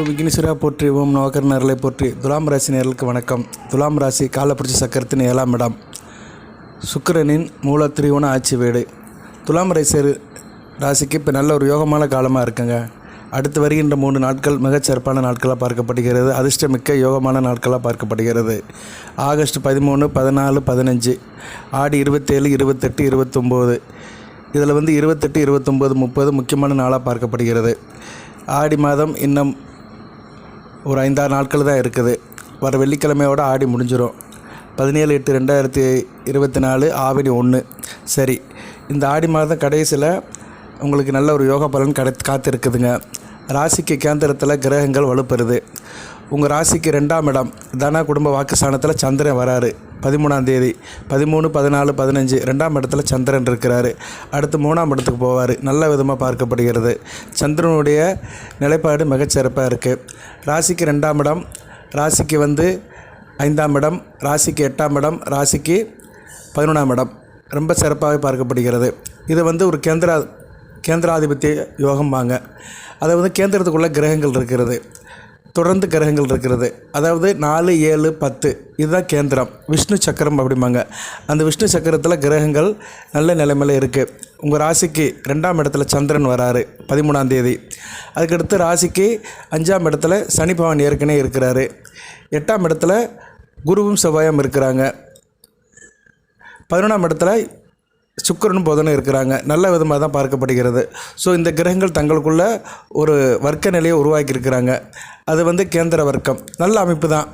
விக்னேஸ்வரா போற்றி ஓம் நவகர் நேரலை போற்றி. துலாம் ராசி நேர்களுக்கு வணக்கம். துலாம் ராசி காலப்புரட்சி சக்கரத்தின் 7ஆம் இடம், சுக்கிரனின் மூல திரிகோண ஆட்சி வீடு. துலாம் ராசிக்கு இப்போ நல்ல ஒரு யோகமான காலமாக இருக்குங்க. அடுத்து வருகின்ற 3 நாட்கள் மிகச்சிறப்பான நாட்களாக பார்க்கப்படுகிறது. அதிர்ஷ்டமிக்க யோகமான நாட்களாக பார்க்கப்படுகிறது. ஆகஸ்ட் 13, 14, 15, ஆடி 27, 28, 29. இதில் 28, 29, 30 முக்கியமான நாளாக பார்க்கப்படுகிறது. ஆடி மாதம் இன்னும் ஒரு 5-6 நாட்கள் தான் இருக்குது. வர வெள்ளிக்கிழமையோடு ஆடி முடிஞ்சிடும். 17/8/2024 ஆவணி 1. சரி, இந்த ஆடி மாதம் கடைசியில் உங்களுக்கு நல்ல ஒரு யோகா பலன் காத்திருக்குதுங்க. ராசிக்கு கேந்திரத்தில் கிரகங்கள் வலுப்பெறுது. உங்கள் ராசிக்கு 2ஆம் இடம் தன குடும்ப வாக்குஸ்தானத்தில் சந்திரன் வராரு. 13ஆம் தேதி 13, 14, 15 2ஆம் இடத்துல சந்திரன் இருக்கிறாரு. அடுத்து 3ஆம் இடத்துக்கு போவார். நல்ல விதமாக பார்க்கப்படுகிறது. சந்திரனுடைய நிலைப்பாடு மிகச்சிறப்பாக இருக்குது. ராசிக்கு 2ஆம் இடம், ராசிக்கு 5ஆம் இடம், ராசிக்கு 8ஆம் இடம், ராசிக்கு 11ஆம் இடம் ரொம்ப சிறப்பாக பார்க்கப்படுகிறது. இது ஒரு கேந்திராதிபத்திய யோகம் வாங்க. அதாவது கேந்திரத்துக்குள்ளே கிரகங்கள் இருக்கிறது, தொடர்ந்து கிரகங்கள் இருக்கிறது. அதாவது 4, 7, 10 இதுதான் கேந்திரம், விஷ்ணு சக்கரம் அப்படிம்பாங்க. அந்த விஷ்ணு சக்கரத்தில் கிரகங்கள் நல்ல நிலைமையில் இருக்குது. உங்கள் ராசிக்கு 2ஆம் இடத்துல சந்திரன் வராரு 13ஆம் தேதி. அதுக்கடுத்து ராசிக்கு 5ஆம் இடத்துல சனி பகவான் ஏற்கனவே இருக்கிறாரு. 8ஆம் இடத்துல குருவும் செவ்வாயும் இருக்கிறாங்க. 11ஆம் இடத்துல சுக்கிரனும் புதனும் இருக்கிறாங்க. நல்ல விதமாக தான் பார்க்கப்படுகிறது. ஸோ இந்த கிரகங்கள் தங்களுக்குள்ள ஒரு வர்க்க நிலையை உருவாக்கியிருக்கிறாங்க. அது கேந்திர வர்க்கம், நல்ல அமைப்பு தான்.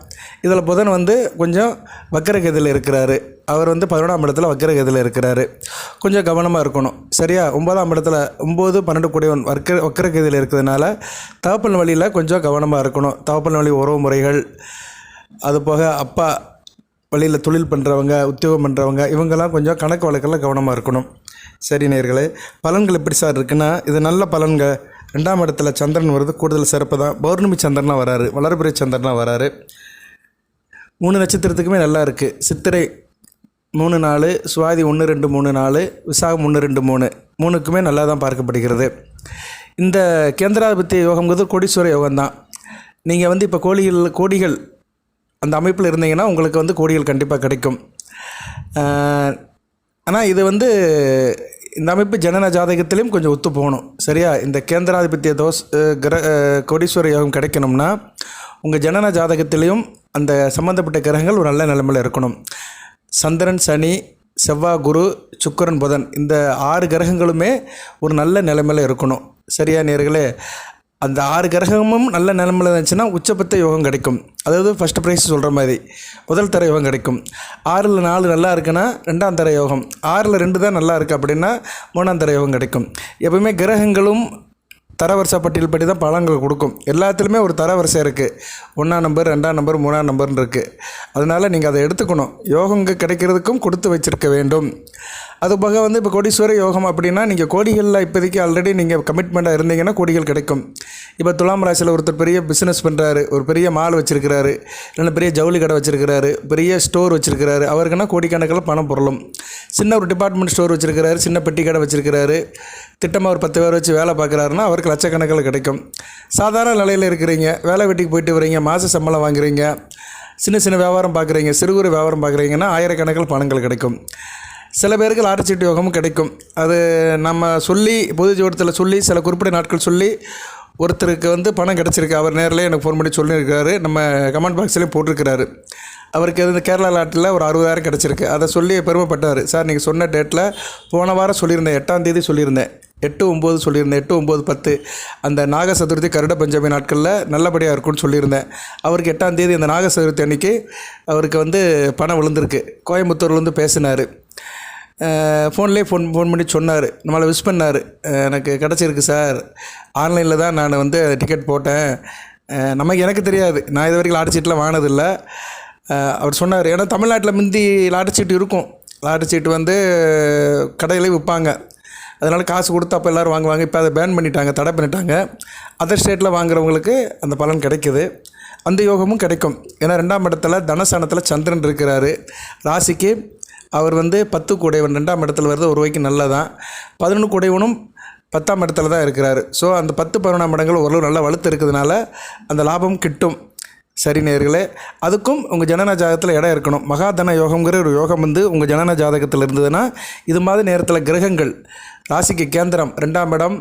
இதில் புதன் கொஞ்சம் வக்கரகதியில் இருக்கிறாரு. அவர் 11ஆம் இடத்துல வக்கரகதியில் இருக்கிறாரு. கொஞ்சம் கவனமாக இருக்கணும். சரியா? 9ஆம் இடத்துல 9, 12 கூடியவன் வக்கரகதியில் இருக்கிறதுனால தகப்பன் வழியில் கொஞ்சம் கவனமாக இருக்கணும். தகப்பன் வழி உறவு முறைகள், அதுபோக அப்பா வழியில் தொழில் பண்ணுறவங்க, உத்தியோகம் பண்ணுறவங்க, இவங்கெல்லாம் கொஞ்சம் கணக்கு வழக்கெல்லாம் கவனமாக இருக்கணும். சரி நேயர்களே, பலன்கள் எப்படி சார் இருக்குன்னா, இது நல்ல பலன்க. 2ஆம் இடத்துல சந்திரன் வருது, கூடுதல் சிறப்பு தான். பௌர்ணமி சந்திரனாக வராரு, வளர்பிறை சந்திரனாக வராரு. 3 நட்சத்திரத்துக்குமே நல்லா இருக்குது. சித்திரை 3 நாள், சுவாதி 1, 2, 3 நாள், விசாகம் 1, 2, 3 3க்குமே நல்லா தான் பார்க்கப்படுகிறது. இந்த கேந்திராதிபத்திய யோகம்ங்கிறது கோடீஸ்வர யோகம்தான். நீங்கள் இப்போ கோடிகள் அந்த அமைப்பில் இருந்தீங்கன்னா உங்களுக்கு கோடிகள் கண்டிப்பாக கிடைக்கும். ஆனால் இது இந்த அமைப்பு ஜனன ஜாதகத்திலையும் கொஞ்சம் ஒத்து போகணும். சரியா? இந்த கேந்திராதிபத்திய கோடீஸ்வர யோகம் கிடைக்கணும்னா உங்கள் ஜனன ஜாதகத்திலையும் அந்த சம்மந்தப்பட்ட கிரகங்கள் ஒரு நல்ல நிலைமையில் இருக்கணும். சந்திரன், சனி, செவ்வாய், குரு, சுக்கிரன், புதன் இந்த 6 கிரகங்களுமே ஒரு நல்ல நிலைமையில் இருக்கணும். சரியா நேயர்களே? அந்த 6 கிரகமும் நல்ல நிலைமையில் இருந்துச்சுன்னா உச்சபட்ச யோகம் கிடைக்கும். அதாவது ஃபஸ்ட் ப்ரைஸ் சொல்கிற மாதிரி முதல் தர யோகம் கிடைக்கும். 6ல் 4 நல்லா இருக்குன்னா 2ஆம் தர யோகம், 6ல் 2 தான் நல்லா இருக்குது அப்படின்னா 3ஆம் தர யோகம் கிடைக்கும். எப்பவுமே கிரகங்களும் தரவரிசை பட்டியல் படி தான் பலன்கள் கொடுக்கும். எல்லாத்துலேயுமே ஒரு தரவரிசை இருக்குது. 1ஆம் நம்பர், 2ஆம் நம்பர், 3ஆம் நம்பர்னு இருக்குது. அதனால் நீங்கள் அதை எடுத்துக்கணும். யோகங்க கிடைக்கிறதுக்கும் கொடுத்து வச்சுருக்க வேண்டும். அதுபோக இப்போ கோடீஸ்வர யோகம் அப்படின்னா நீங்கள் கோடிகளில் இப்போதைக்கு ஆல்ரெடி நீங்கள் கமிட்மெண்ட்டாக இருந்தீங்கன்னா கோடிகள் கிடைக்கும். இப்போ துலாம் ராசியில் ஒருத்தர் பெரிய பிஸ்னஸ் பண்ணுறாரு, ஒரு பெரிய மால் வச்சுருக்கிறாரு, இல்லைன்னா பெரிய ஜவுளி கடை வச்சுருக்கிறாரு, பெரிய ஸ்டோர் வச்சுருக்கிறாரு, அவருக்குன்னா கோடிக்கணக்கில் பணம் பொருளும். சின்ன ஒரு டிபார்ட்மெண்ட் ஸ்டோர் வச்சுருக்கிறாரு, சின்ன பெட்டி கடை வச்சுருக்கிறாரு, திட்டமாக ஒரு 10 பேர் வச்சு வேலை பார்க்குறாருன்னா அவருக்கு லட்சக்கணக்கில் கிடைக்கும். சாதாரண நிலையில் இருக்கிறீங்க, வேலை வெட்டிக்கு போயிட்டு வரீங்க, மாத சம்பளம் வாங்குறீங்க, சின்ன சின்ன வியாபாரம் பார்க்குறீங்க, சிறு குறு வியாபாரம் பார்க்குறீங்கன்னா ஆயிரக்கணக்கில் பணங்கள் கிடைக்கும். சில பேருக்கு லாட்டரி யோகமும் கிடைக்கும். அது நம்ம சொல்லி பொது ஜோடத்தில் சொல்லி சில குறிப்பிட்ட நாட்கள் சொல்லி ஒருத்தருக்கு பணம் கிடச்சிருக்கு. அவர் நேரில் எனக்கு ஃபோன் பண்ணி சொல்லியிருக்காரு, நம்ம கமெண்ட் பாக்ஸ்லேயும் போட்டிருக்கிறாரு. அவருக்கு இந்த கேரளா லாட்டில் ஒரு 60,000 கிடச்சிருக்கு. அதை சொல்லி பெருமைப்பட்டார். சார் நீங்கள் சொன்ன டேட்டில் போன வாரம் சொல்லியிருந்தேன், 8ஆம் தேதி சொல்லியிருந்தேன், 8/9 சொல்லியிருந்தேன், 8/9, 10 அந்த நாக சதுர்த்தி கருட பஞ்சமி நாட்களில் நல்லபடியாக இருக்கும்னு சொல்லியிருந்தேன். அவருக்கு 8ஆம் தேதி அந்த நாக சதுர்த்தி அன்றைக்கி அவருக்கு பணம் விழுந்திருக்கு. கோயம்புத்தூர்லேருந்து பேசினார். ஃபோன்லேயே ஃபோன் பண்ணி சொன்னார், நம்மளை விஷ் பண்ணார். எனக்கு கிடச்சிருக்கு சார், ஆன்லைனில் தான் நான் டிக்கெட் போட்டேன், எனக்கு தெரியாது, நான் இது வரைக்கும் லாட்டரி சீட்டெலாம் வாங்கினதில்லை. அவர் சொன்னார், ஏன்னா தமிழ்நாட்டில் முந்தி லாட்டரி சீட்டு இருக்கும். லாட்டரி சீட்டு கடையிலே விற்பாங்க. அதனால் காசு கொடுத்து அப்போ எல்லோரும் வாங்குவாங்க. இப்போ அதை பேன் பண்ணிட்டாங்க, தடை பண்ணிட்டாங்க. அதர் ஸ்டேட்டில் வாங்குறவங்களுக்கு அந்த பலன் கிடைக்குது. அந்த யோகமும் கிடைக்கும். ஏன்னா 2ஆம் இடத்துல தனஸ்தானத்தில் சந்திரன் இருக்கிறாரு. ராசிக்கு அவர் 10 கூடையவன் 2ஆம் இடத்துல வருது, ஒரு வகைக்கு நல்லதான். 11 கூடையவனும் 10ஆம் இடத்துல தான் இருக்கிறாரு. ஸோ அந்த 10, 11ஆம் இடங்கள் ஓரளவு நல்லா வலுத்து இருக்கிறதுனால அந்த லாபம் கிட்டும். சரி நேயர்களே, அதுக்கும் உங்கள் ஜனன ஜாதகத்தில் இடம் இருக்கணும். மகாதன யோகங்கிற ஒரு யோகம் வந்து உங்கள் ஜனன ஜாதகத்தில் இருந்ததுன்னா இது மாதிரி நேரத்தில் கிரகங்கள் ராசிக்கு கேந்திரம் 2ஆம் இடம்,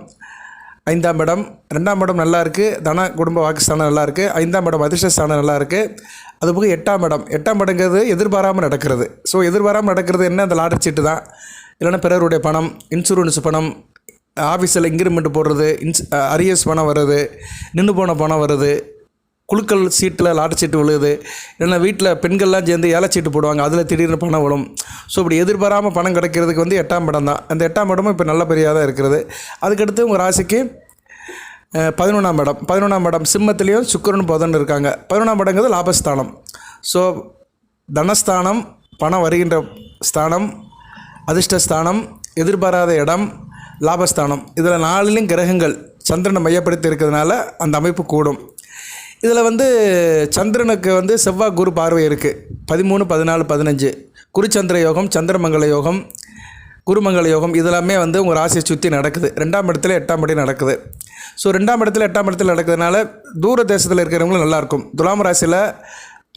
5ஆம் இடம். 2ஆம் இடம் நல்லா இருக்குது, தன குடும்ப வாக்குஸ்தானம் நல்லா இருக்குது. 5ஆம் இடம் அதிர்ஷ்டஸ்தானம் நல்லா இருக்குது. அதுபோக 8ஆம் இடம். 8ஆம் இடங்கிறது எதிர்பாராமல் நடக்கிறது. ஸோ எதிர்பாராமல் நடக்கிறது என்ன? அந்த லாட்டரி சீட்டு தான். இல்லைன்னா பிறருடைய பணம், இன்சூரன்ஸ் பணம், ஆஃபீஸில் இன்க்ரிமெண்ட் போடுறது, அரியர்ஸ் பணம் வருது, நின்று போன பணம் வருது, குழுக்கள் சீட்டில் லாட்டரி சீட்டு விழுகுது, இல்லைன்னா வீட்டில் பெண்கள்லாம் சேர்ந்து ஏழை சீட்டு போடுவாங்க, அதில் திடீர்னு பணம் விழும். ஸோ இப்படி எதிர்பாராமல் பணம் கிடைக்கிறதுக்கு வந்து 8ஆம் இடம் தான். அந்த 8ஆம் இடமும் இப்போ நல்ல பெரியாக தான் இருக்கிறது. அதுக்கடுத்து உங்கள் ராசிக்கு 11ஆம் இடம். 11ஆம் இடம் சிம்மத்துலேயும் சுக்கிரனும் புதன் இருக்காங்க. 11ஆம் இடங்கிறது லாபஸ்தானம். ஸோ தனஸ்தானம், பணம் வருகின்ற ஸ்தானம், அதிர்ஷ்டஸ்தானம், எதிர்பாராத இடம், லாபஸ்தானம். இதில் 4லையும் கிரகங்கள் சந்திரனை மையப்படுத்தி இருக்கிறதுனால அந்த அமைப்பு கூடும். இதில் வந்து சந்திரனுக்கு வந்து செவ்வாய் குரு பார்வை இருக்குது. 13, 14, 15 குருச்சந்திர யோகம், சந்திரமங்கல யோகம், குருமங்கல யோகம் இதெல்லாமே வந்து உங்கள் ராசியை சுற்றி நடக்குது. 2ஆம் இடத்துல 8ஆம் படி நடக்குது. ஸோ 2ஆம் இடத்துல 8ஆம் இடத்துல நடக்கிறதுனால தூர தேசத்தில் இருக்கிறவங்களும் நல்லாயிருக்கும். துலாம் ராசியில்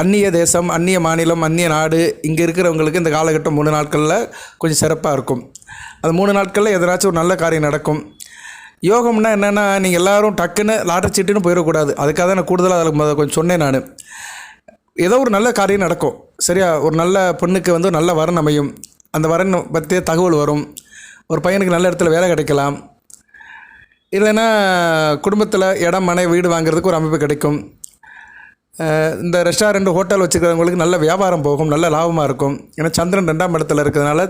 அந்நிய தேசம், அந்நிய மாநிலம், அந்நிய நாடு இங்கே இருக்கிறவங்களுக்கு இந்த காலகட்டம் 3 நாட்களில் கொஞ்சம் சிறப்பாக இருக்கும். அந்த 3 நாட்களில் எதனாச்சும் ஒரு நல்ல காரியம் நடக்கும். யோகம்னா என்னென்னா, நீங்கள் எல்லோரும் டக்குன்னு லாட்டரி சீட்டுன்னு போயிடக்கூடாது. அதுக்காக தான் நான் கூடுதலாக அதில் கொஞ்சம் சொன்னேன். நான் ஏதோ ஒரு நல்ல காரியம் நடக்கும். சரியா? ஒரு நல்ல பொண்ணுக்கு வந்து நல்ல வரன் அமையும். அந்த வரன் பற்றிய தகவல் வரும். ஒரு பையனுக்கு நல்ல இடத்துல வேலை கிடைக்கலாம். இல்லைன்னா குடும்பத்தில் இடம், மனை, வீடு வாங்குறதுக்கு ஒரு அமைப்பு கிடைக்கும். இந்த ரெஸ்டாரண்ட், ஹோட்டல் வச்சுக்கிறவங்களுக்கு நல்ல வியாபாரம் போகும், நல்ல லாபமாக இருக்கும். ஏன்னா சந்திரன் 2ஆம் இடத்துல இருக்கிறதுனால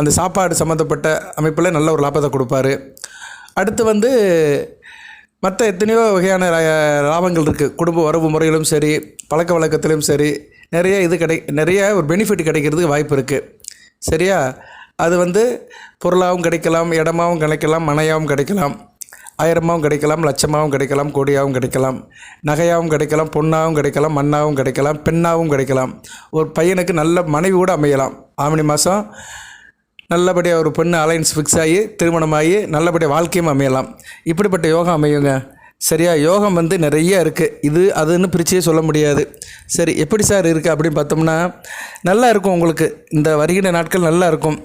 அந்த சாப்பாடு சம்மந்தப்பட்ட அமைப்பில் நல்ல ஒரு லாபத்தை கொடுப்பாரு. அடுத்து வந்து மற்ற எத்தனையோ வகையான லாபங்கள் இருக்குது. குடும்ப உறவு முறையிலும் சரி, பழக்க வழக்கத்திலும் சரி, நிறைய ஒரு பெனிஃபிட் கிடைக்கிறதுக்கு வாய்ப்பு இருக்குது. சரியா? அது வந்து பொருளாகவும் கிடைக்கலாம், இடமாகவும் கிடைக்கலாம், மனையாகவும் கிடைக்கலாம், ஆயிரமாகவும் கிடைக்கலாம், லட்சமாகவும் கிடைக்கலாம், கோடியாகவும் கிடைக்கலாம், நகையாகவும் கிடைக்கலாம், பொண்ணாகவும் கிடைக்கலாம், மண்ணாகவும் கிடைக்கலாம், பெண்ணாகவும் கிடைக்கலாம். ஒரு பையனுக்கு நல்ல மனைவி கூட அமையலாம். ஆவணி மாதம் நல்லபடியாக ஒரு பெண்ணு அலைன்ஸ் ஃபிக்ஸ் ஆகி திருமணமாகி நல்லபடியாக வாழ்க்கையும் அமையலாம். இப்படிப்பட்ட யோகம் அமையுங்க. சரியா? யோகம் வந்து நிறைய இருக்குது. இது அதுன்னு பிரிச்சே சொல்ல முடியாது. சரி, எப்படி சார் இருக்குது அப்படின்னு பார்த்தோம்னா, நல்லா இருக்கும். உங்களுக்கு இந்த வருகின்ற நாட்கள் நல்லா இருக்கும்.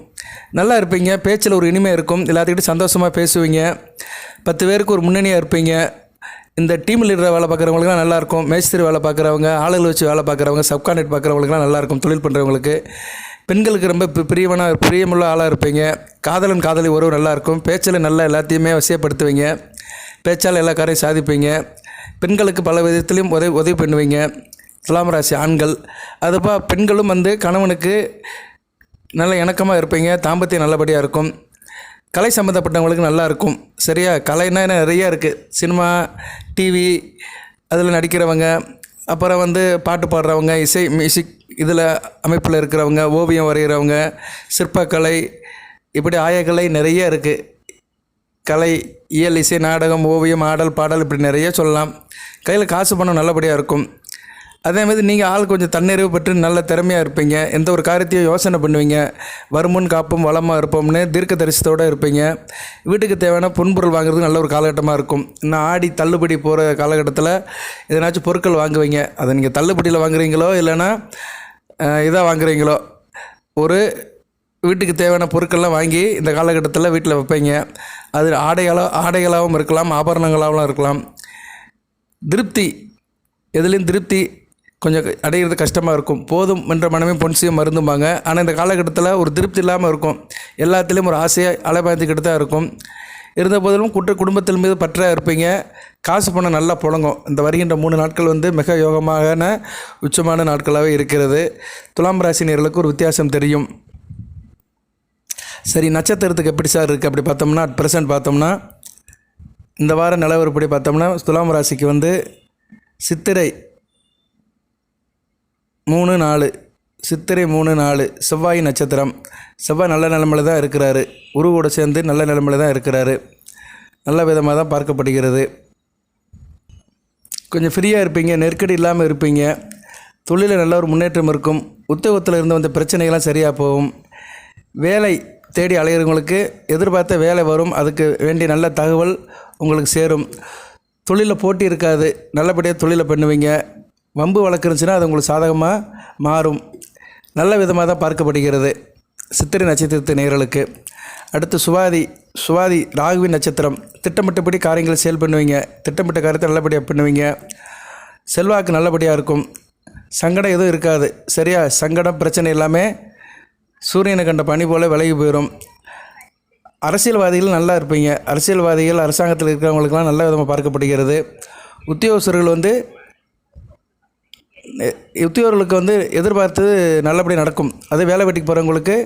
நல்லா இருப்பீங்க. பேச்சில் ஒரு இனிமை இருக்கும். எல்லாத்துக்கிட்டும் சந்தோஷமாக பேசுவீங்க. 10 பேருக்கு ஒரு முன்னணியாக இருப்பீங்க. இந்த டீம் லீடரை வேலை பார்க்குறவங்களுக்குலாம் நல்லாயிருக்கும். மேஸ்திரி வேலை பார்க்குறவங்க, ஆளுகள் வச்சு வேலை பார்க்குறவங்க, சப்கான்ட்ராக்ட் பார்க்குறவங்களுக்குலாம் நல்லாயிருக்கும். தொழில் பண்ணுறவங்களுக்கு, பெண்களுக்கு ரொம்ப பிரியமுள்ள ஆளாக இருப்பீங்க. காதலன் காதலி உறவு நல்லாயிருக்கும். பேச்சில் நல்லா எல்லாத்தையுமே வசியப்படுத்துவீங்க. பேச்சால் எல்லா காரையும் சாதிப்பீங்க. பெண்களுக்கு பல விதத்துலேயும் உதவி பண்ணுவீங்க. துலாம் ராசி ஆண்கள் அதுப்பா பெண்களும் வந்து கணவனுக்கு நல்ல இணக்கமாக இருப்பீங்க. தாம்பத்தியம் நல்லபடியாக இருக்கும். கலை சம்மந்தப்பட்டவங்களுக்கு நல்லா இருக்கும். சரியா? கலைன்னா நிறையா இருக்குது. சினிமா, டிவி, அதில் நடிக்கிறவங்க, அப்புறம் வந்து பாட்டு பாடுறவங்க, மியூசிக் இதில் அமைப்பில் இருக்கிறவங்க, ஓவியம் வரைகிறவங்க, சிற்பக்கலை, இப்படி ஆயக்கலை நிறைய இருக்குது. கலை, இயல், இசை, நாடகம், ஓவியம், ஆடல், பாடல் இப்படி நிறைய சொல்லலாம். கையில் காசு பணம் நல்லபடியாக இருக்கும். அதேமாதிரி நீங்கள் ஆள் கொஞ்சம் தன்னிறைவு பெற்று நல்ல திறமையாக இருப்பீங்க. எந்த ஒரு காரியத்தையும் யோசனை பண்ணுவீங்க. வருமுன் காப்பும் வளமாக இருப்போம்னு தீர்க்க தரிசனத்தோடு இருப்பீங்க. வீட்டுக்கு தேவையான பொன்பொருள் வாங்குறதுக்கு நல்ல ஒரு காலகட்டமாக இருக்கும். இன்னும் ஆடி தள்ளுபடி போகிற காலகட்டத்தில் எதனாச்சும் பொருட்கள் வாங்குவீங்க. அதை நீங்கள் தள்ளுபடியில் வாங்குறீங்களோ இல்லைன்னா இதாக வாங்குறீங்களோ, ஒரு வீட்டுக்கு தேவையான பொருட்கள்லாம் வாங்கி இந்த காலகட்டத்தில் வீட்டில் வைப்பீங்க. அது ஆடைகளாகவும் இருக்கலாம், ஆபரணங்களாகவும் இருக்கலாம். திருப்தி, எதுலேயும் திருப்தி கொஞ்சம் அடைகிறது கஷ்டமாக இருக்கும். போதும் என்ற மனமே பொன்சியம் மருந்தும்பாங்க. ஆனால் இந்த காலகட்டத்தில் ஒரு திருப்தி இல்லாமல் இருக்கும். எல்லாத்துலேயும் ஒரு ஆசையாக அலைபாய்ந்துக்கிட்டு தான் இருக்கும். இருந்த போதிலும் குடும்பத்தில் மீது பற்றாக இருப்பீங்க. காசு பணம் நல்லா புழங்கும். இந்த வருகின்ற 3 நாட்கள் வந்து மிக யோகமான உச்சமான நாட்களாகவே இருக்கிறது. துலாம் ராசினியர்களுக்கு ஒரு வித்தியாசம் தெரியும். சரி, நட்சத்திரத்துக்கு எப்படி சார் இருக்குது அப்படி பார்த்தோம்னா, அட் ப்ரெசன்ட் பார்த்தோம்னா இந்த வார நிலவரப்படி பார்த்தோம்னா துலாம் ராசிக்கு வந்து சித்திரை 3-4 சித்திரை 3-4 செவ்வாய் நட்சத்திரம். செவ்வாய் நல்ல நிலைமையில் தான் இருக்கிறாரு. குருவோடு சேர்ந்து நல்ல நிலைமையில் தான் இருக்கிறாரு. நல்ல விதமாக தான் பார்க்கப்படுகிறது. கொஞ்சம் ஃப்ரீயாக இருப்பீங்க, நெருக்கடி இல்லாமல் இருப்பீங்க. தொழிலில் நல்ல ஒரு முன்னேற்றம் இருக்கும். உத்தியோகத்தில் இருந்து வந்த பிரச்சனைகள்லாம் சரியாக போகும். வேலை தேடி அலைகிறவங்களுக்கு எதிர்பார்த்த வேலை வரும். அதுக்கு வேண்டிய நல்ல தகவல் உங்களுக்கு சேரும். தொழிலில் போட்டி இருக்காது, நல்லபடியாக தொழிலை பண்ணுவீங்க. வம்பு வழக்கு இருந்துச்சுன்னா அது உங்களுக்கு சாதகமாக மாறும். நல்ல விதமாக தான் பார்க்கப்படுகிறது சித்திரை நட்சத்திரத்து நேயர்களுக்கு. அடுத்து சுவாதி ராகுவின் நட்சத்திரம். திட்டமிட்டபடி காரியங்களை செயல் பண்ணுவீங்க. திட்டமிட்ட காரியத்தை நல்லபடியாக பண்ணுவீங்க. செல்வாக்கு நல்லபடியாக இருக்கும். சங்கடம் எதுவும் இருக்காது. சரியா? சங்கடம் பிரச்சனை எல்லாமே சூரியனை கண்ட பனி போல் விலகி போயிடும். அரசியல்வாதிகள் நல்லா இருப்பீங்க. அரசியல்வாதிகள் அரசாங்கத்தில் இருக்கிறவங்களுக்கெல்லாம் நல்ல விதமாக பார்க்கப்படுகிறது. உத்தியோகர்களுக்கு எதிர்பார்த்தது நல்லபடி நடக்கும். அது வேலை வெட்டிக்கு போகிறவங்களுக்கு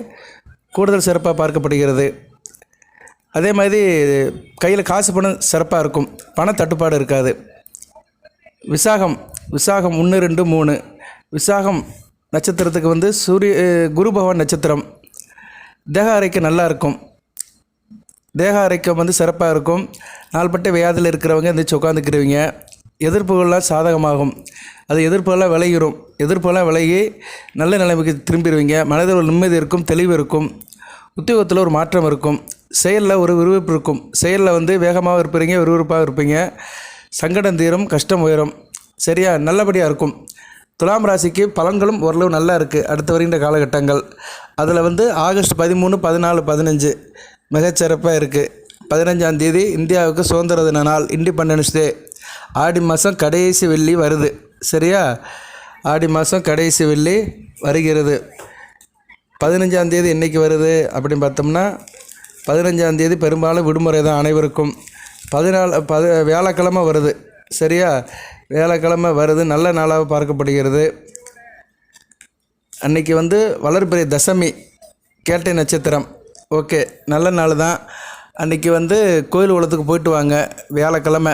கூடுதல் சிறப்பாக பார்க்கப்படுகிறது. அதே மாதிரி கையில் காசு பணம் சிறப்பாக இருக்கும். பண தட்டுப்பாடு இருக்காது. விசாகம் 1, 2, 3 விசாகம் நட்சத்திரத்துக்கு குரு பகவான் நட்சத்திரம். தேக ஆரோக்கியம் நல்லா இருக்கும். தேக ஆரோக்கியம் சிறப்பாக இருக்கும். நாள்பட்ட வியாதியில் இருக்கிறவங்க எந்திரிச்சு உட்காந்துக்கிறவங்க. எதிர்ப்புகள்லாம் சாதகமாகும். அது எதிர்ப்புகள்லாம் விலகி நல்ல நிலைமைக்கு திரும்பிடுவீங்க. மனதில் ஒரு நிம்மதி இருக்கும், தெளிவு இருக்கும். உத்தியோகத்தில் ஒரு மாற்றம் இருக்கும். செயலில் ஒரு விறுவிறுப்பு இருக்கும். செயலில் வேகமாக இருப்பீங்க, விறுவிறுப்பாக இருப்பீங்க. சங்கடம் தீரும், கஷ்டம் உயரும். சரியா? நல்லபடியாக இருக்கும். துலாம் ராசிக்கு பலன்களும் ஓரளவு நல்லா இருக்குது அடுத்து வருகின்ற காலகட்டங்கள். அதில் ஆகஸ்ட் 13, 14, 15 மிகச்சிறப்பாக இருக்குது. 15ஆம் தேதி இந்தியாவுக்கு சுதந்திர தின நாள், இண்டிபெண்டன்ஸ் டே. ஆடி மாதம் கடைசி வெள்ளி வருது. சரியா? ஆடி மாதம் கடைசி வெள்ளி வருகிறது. 15ஆம் தேதி என்றைக்கு வருது அப்படின்னு பார்த்தோம்னா 15ஆம் தேதி பெரும்பாலும் விடுமுறை தான் அனைவருக்கும். 14 வியாழக்கிழமை வருது. சரியா? வியாழக்கிழமை வருது. நல்ல நாளாக பார்க்கப்படுகிறது. அன்றைக்கி வளர்பிறை தசமி, கேட்டை நட்சத்திரம். ஓகே, நல்ல நாள் தான். அன்றைக்கி கோயில் குளத்துக்கு போயிட்டு வாங்க. வியாழக்கிழமை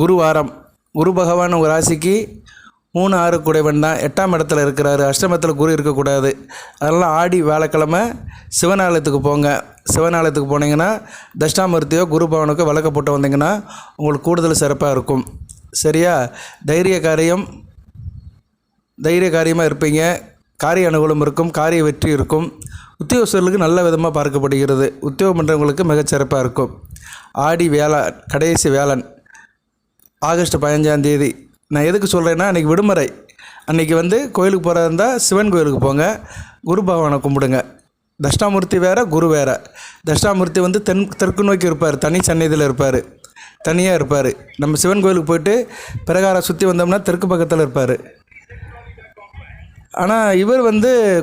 குரு வாரம். குரு பகவான் உங்கள் ராசிக்கு 3, 6 குடைவன் தான். 8ஆம் இடத்துல இருக்கிறாரு. அஷ்டமத்தில் குரு இருக்கக்கூடாது. அதெல்லாம் ஆடி வியாழக்கிழமை சிவனாலயத்துக்கு போங்க. சிவனாலயத்துக்கு போனீங்கன்னா தட்சிணாமூர்த்தியோ குரு பகவானுக்கோ விளக்க போட்டு வந்தீங்கன்னா உங்களுக்கு கூடுதல் சிறப்பாக இருக்கும். சரியா? தைரிய காரியமாக இருப்பீங்க. காரிய அனுகூலம் இருக்கும். காரிய வெற்றி இருக்கும். உத்தியோகஸ்தர்களுக்கு நல்ல விதமாக பார்க்கப்படுகிறது. உத்தியோகம் பண்ணுறவங்களுக்கு மிகச்சிறப்பாக இருக்கும். ஆடி கடைசி வியாழன் ஆகஸ்ட் 15ஆம் தேதி. நான் எதுக்கு சொல்கிறேன்னா அன்றைக்கி விடுமுறை. அன்றைக்கி கோயிலுக்கு போகிறதா இருந்தால் சிவன் கோயிலுக்கு போங்க. குரு பகவானை கும்பிடுங்க. தட்சிணாமூர்த்தி வேறு, குரு வேறு. தட்சிணாமூர்த்தி தெற்கு நோக்கி இருப்பார். தனி சந்நிதியில் இருப்பார். தனியாக இருப்பார். நம்ம சிவன் கோயிலுக்கு போயிட்டு பிரகாரம் சுற்றி வந்தோம்னா தெற்கு பக்கத்தில் இருப்பார். ஆனால் இவர்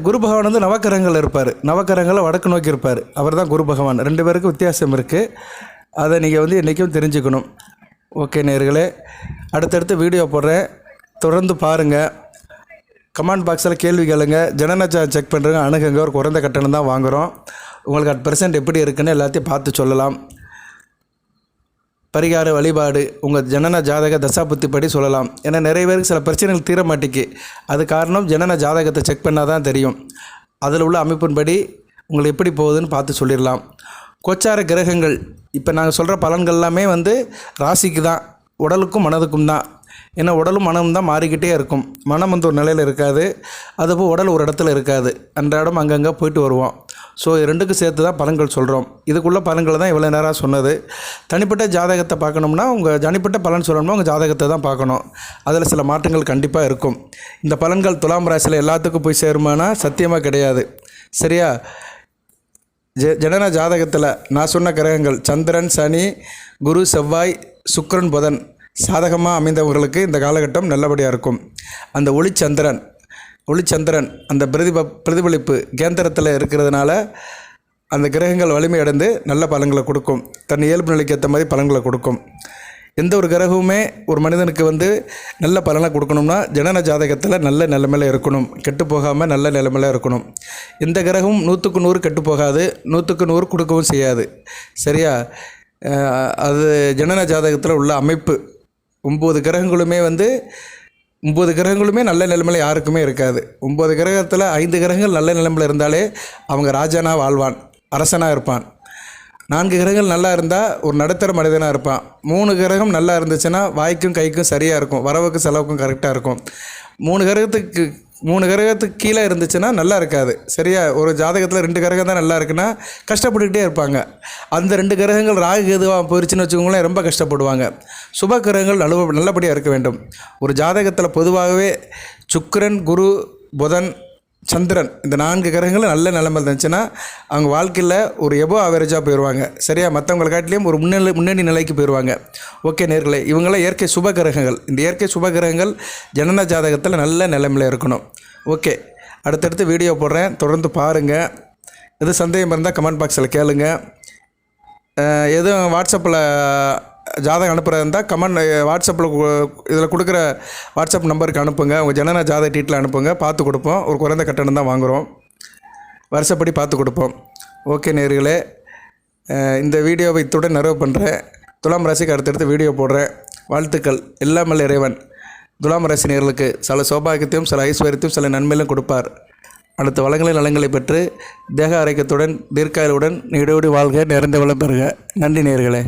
குரு பகவான் நவக்கிரகங்கள் இருப்பார். நவக்கிரகங்களில் வடக்கு நோக்கி இருப்பார். அவர் தான் குரு பகவான். 2 பேருக்கும் வித்தியாசம் இருக்குது. அதை நீங்கள் என்றைக்கும் தெரிஞ்சுக்கணும். ஓகே நேயர்களே, அடுத்தடுத்து வீடியோ போடுறேன், தொடர்ந்து பாருங்கள். கமெண்ட் பாக்ஸில் கேள்வி கேளுங்க. ஜனனஜா செக் பண்ணுறங்க, அணுகுங்க. ஒரு குறைந்த கட்டணம் தான் வாங்குகிறோம். உங்களுக்கு 8% எப்படி இருக்குன்னு எல்லாத்தையும் பார்த்து சொல்லலாம். பரிகார வழிபாடு உங்கள் ஜனன ஜாதக தசாபுத்திப்படி சொல்லலாம். ஏன்னா நிறைய பேருக்கு சில பிரச்சனைகள் தீர மாட்டேக்கு. அது காரணம் ஜனன ஜாதகத்தை செக் பண்ணால் தான் தெரியும். அதில் உள்ள அமைப்பின்படி உங்களுக்கு எப்படி போகுதுன்னு பார்த்து சொல்லிடலாம். கோச்சார கிரகங்கள் இப்போ நாங்கள் சொல்கிற பலன்கள் எல்லாமே ராசிக்கு தான், உடலுக்கும் மனதுக்கும் தான். ஏன்னா உடலும் மனமும் தான் மாறிக்கிட்டே இருக்கும். மனம் ஒரு நிலையில் இருக்காது, அதுபோல் உடல் ஒரு இடத்துல இருக்காது. அன்றாடம் அங்கங்கே போயிட்டு வருவோம். ஸோ 2க்கும் சேர்த்து தான் பலன்கள் சொல்கிறோம். இதுக்குள்ள பலன்களை தான் இவ்வளோ நேரம் சொன்னது. தனிப்பட்ட ஜாதகத்தை பார்க்கணும்னா உங்கள் தனிப்பட்ட பலன் சொல்லணும்னா உங்கள் ஜாதகத்தை தான் பார்க்கணும். அதில் சில மாற்றங்கள் கண்டிப்பாக இருக்கும். இந்த பலன்கள் துலாம் ராசியில் எல்லாத்துக்கும் போய் சேருமானா சத்தியமாக கிடையாது. சரியா? ஜனன ஜாதகத்தில் நான் சொன்ன கிரகங்கள் சந்திரன், சனி, குரு, செவ்வாய், சுக்கிரன், புதன் சாதகமாக அமைந்தவர்களுக்கு இந்த காலகட்டம் நல்லபடியாக இருக்கும். அந்த ஒளிச்சந்திரன் அந்த பிரதிபலிப்பு கேந்திரத்தில் இருக்கிறதுனால அந்த கிரகங்கள் வலிமை அடைந்து நல்ல பலன்களை கொடுக்கும். தன் இயல்பு நிலைக்கு ஏற்ற மாதிரி பலன்களை கொடுக்கும். எந்த ஒரு கிரகமுமே ஒரு மனிதனுக்கு நல்ல பலனை கொடுக்கணும்னா ஜனன ஜாதகத்தில் நல்ல நிலைமையில் இருக்கணும். கெட்டு போகாமல் நல்ல நிலைமையில் இருக்கணும். எந்த கிரகமும் 100க்கு 100 கெட்டு போகாது, 100க்கு 100 கொடுக்கவும் செய்யாது. சரியா? அது ஜனன ஜாதகத்தில் உள்ள அமைப்பு. 9 கிரகங்களுமே 9 கிரகங்களுமே நல்ல நிலைமையில் யாருக்குமே இருக்காது. 9 கிரகத்தில் 5 கிரகங்கள் நல்ல நிலைமையில் இருந்தாலே அவங்க ராஜானா வாழ்வான், அரசனாக இருப்பான். 4 கிரகங்கள் நல்லா இருந்தால் ஒரு நடுத்தர மனிதனாக இருப்பான். 3 கிரகம் நல்லா இருந்துச்சுன்னா வாய்க்கும் கைக்கும் சரியாக இருக்கும், வரவுக்கும் செலவுக்கும் கரெக்டாக இருக்கும். 3 கிரகத்துக்கு 3 கிரகத்துக்கு கீழே இருந்துச்சுன்னா நல்லா இருக்காது. சரியா? ஒரு ஜாதகத்தில் 2 கிரகம் தான் நல்லா இருக்குன்னா கஷ்டப்பட்டுக்கிட்டே இருப்பாங்க. அந்த 2 கிரகங்கள் ராகு கேதுவாக போயிருச்சுன்னு வச்சுக்கோங்களேன், ரொம்ப கஷ்டப்படுவாங்க. சுப கிரகங்கள் நல்லபடியாக இருக்க வேண்டும். ஒரு ஜாதகத்தில் பொதுவாகவே சுக்கிரன், குரு, புதன், சந்திரன் இந்த 4 கிரகங்களும் நல்ல நிலைமை இருந்துச்சுன்னா அவங்க வாழ்க்கையில் ஒரு எபோ ஆவரேஜாக போயிடுவாங்க. சரியா? மற்றவங்களை காட்டிலையும் ஒரு முன்னணி நிலைக்கு போயிடுவாங்க. ஓகே நேர்களே, இவங்களாம் இயற்கை சுப கிரகங்கள். இந்த இயற்கை சுப கிரகங்கள் ஜனன ஜாதகத்தில் நல்ல நிலைமையில் இருக்கணும். ஓகே, அடுத்தடுத்து வீடியோ போடுறேன், தொடர்ந்து பாருங்கள். எது சந்தேகம் இருந்தால் கமெண்ட் பாக்ஸில் கேளுங்க. எதுவும் வாட்ஸ்அப்பில் ஜாதகம் அனுப்புகிறதா இருந்தால் கமெண்ட் வாட்ஸ்அப்பில் இதில் கொடுக்குற வாட்ஸ்அப் நம்பருக்கு அனுப்புங்க. உங்கள் ஜனன ஜாதக டீட்டில் அனுப்புங்க, பார்த்து கொடுப்போம். ஒரு குறைந்த கட்டணம் தான் வாங்குகிறோம், வருஷப்படி பார்த்து கொடுப்போம். ஓகே நேயர்களே, இந்த வீடியோவை இத்துடன் நிறைவு பண்ணுறேன். துலாம் ராசிக்கு அடுத்தடுத்து வீடியோ போடுறேன். வாழ்த்துக்கள். எல்லாமல்ல இறைவன் துலாம் ராசி நேயர்களுக்கு சில சௌபாகியத்தையும் சில ஐஸ்வர்யத்தையும் சில நன்மையிலும் கொடுப்பார். அடுத்த வளங்களை நலங்களை பெற்று தேக ஆரோக்கியத்துடன் தீர்க்காயுடன் நீடோடி வாழ்க, நிறைந்த வளம் பெறுக. நன்றி நேயர்களே.